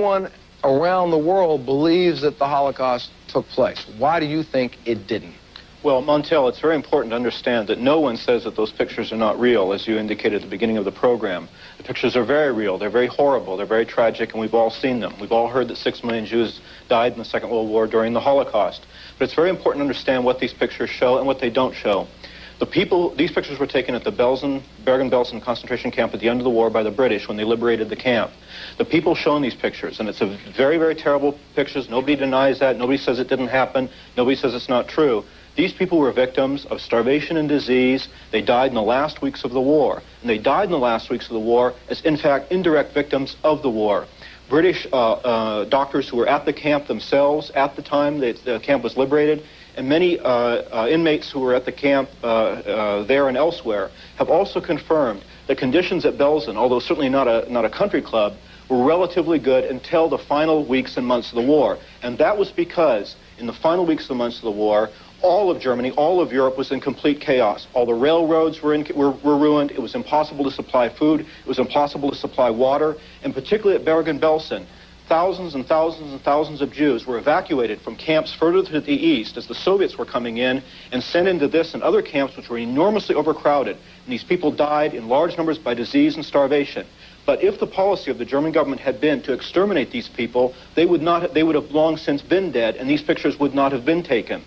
Everyone around the world believes that the Holocaust took place. Why do you think it didn't? Well, Montel, it's very important to understand that no one says that those pictures are not real, as you indicated at the beginning of the program. The pictures are very real, they're very horrible, they're very tragic, and we've all seen them. We've all heard that 6 million Jews died in the Second World War during the Holocaust. But it's very important to understand what these pictures show and what they don't show. These pictures were taken at the Bergen-Belsen concentration camp at the end of the war by the British when they liberated the camp. The people shown these pictures, and it's a very, very terrible pictures. Nobody denies that. Nobody says it didn't happen. Nobody says it's not true. These people were victims of starvation and disease. They died in the last weeks of the war. And they died in the last weeks of the war as, in fact, indirect victims of the war. British doctors who were at the camp themselves at the time the camp was liberated, and many inmates who were at the camp there and elsewhere have also confirmed that conditions at Belsen, although certainly not a country club, were relatively good until the final weeks and months of the war. And that was because in the final weeks and months of the war, all of Germany, all of Europe was in complete chaos. All the railroads were ruined. It was impossible to supply food. It was impossible to supply water. And particularly at Bergen-Belsen, thousands and thousands and thousands of Jews were evacuated from camps further to the east as the Soviets were coming in and sent into this and other camps which were enormously overcrowded. And these people died in large numbers by disease and starvation. But if the policy of the German government had been to exterminate these people, they would have long since been dead, and these pictures would not have been taken.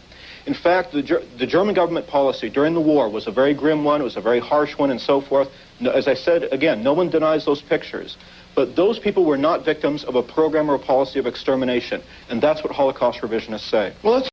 In fact, the German government policy during the war was a very grim one, it was a very harsh one, and so forth. As I said, again, no one denies those pictures. But those people were not victims of a program or a policy of extermination, and that's what Holocaust revisionists say. Well, let's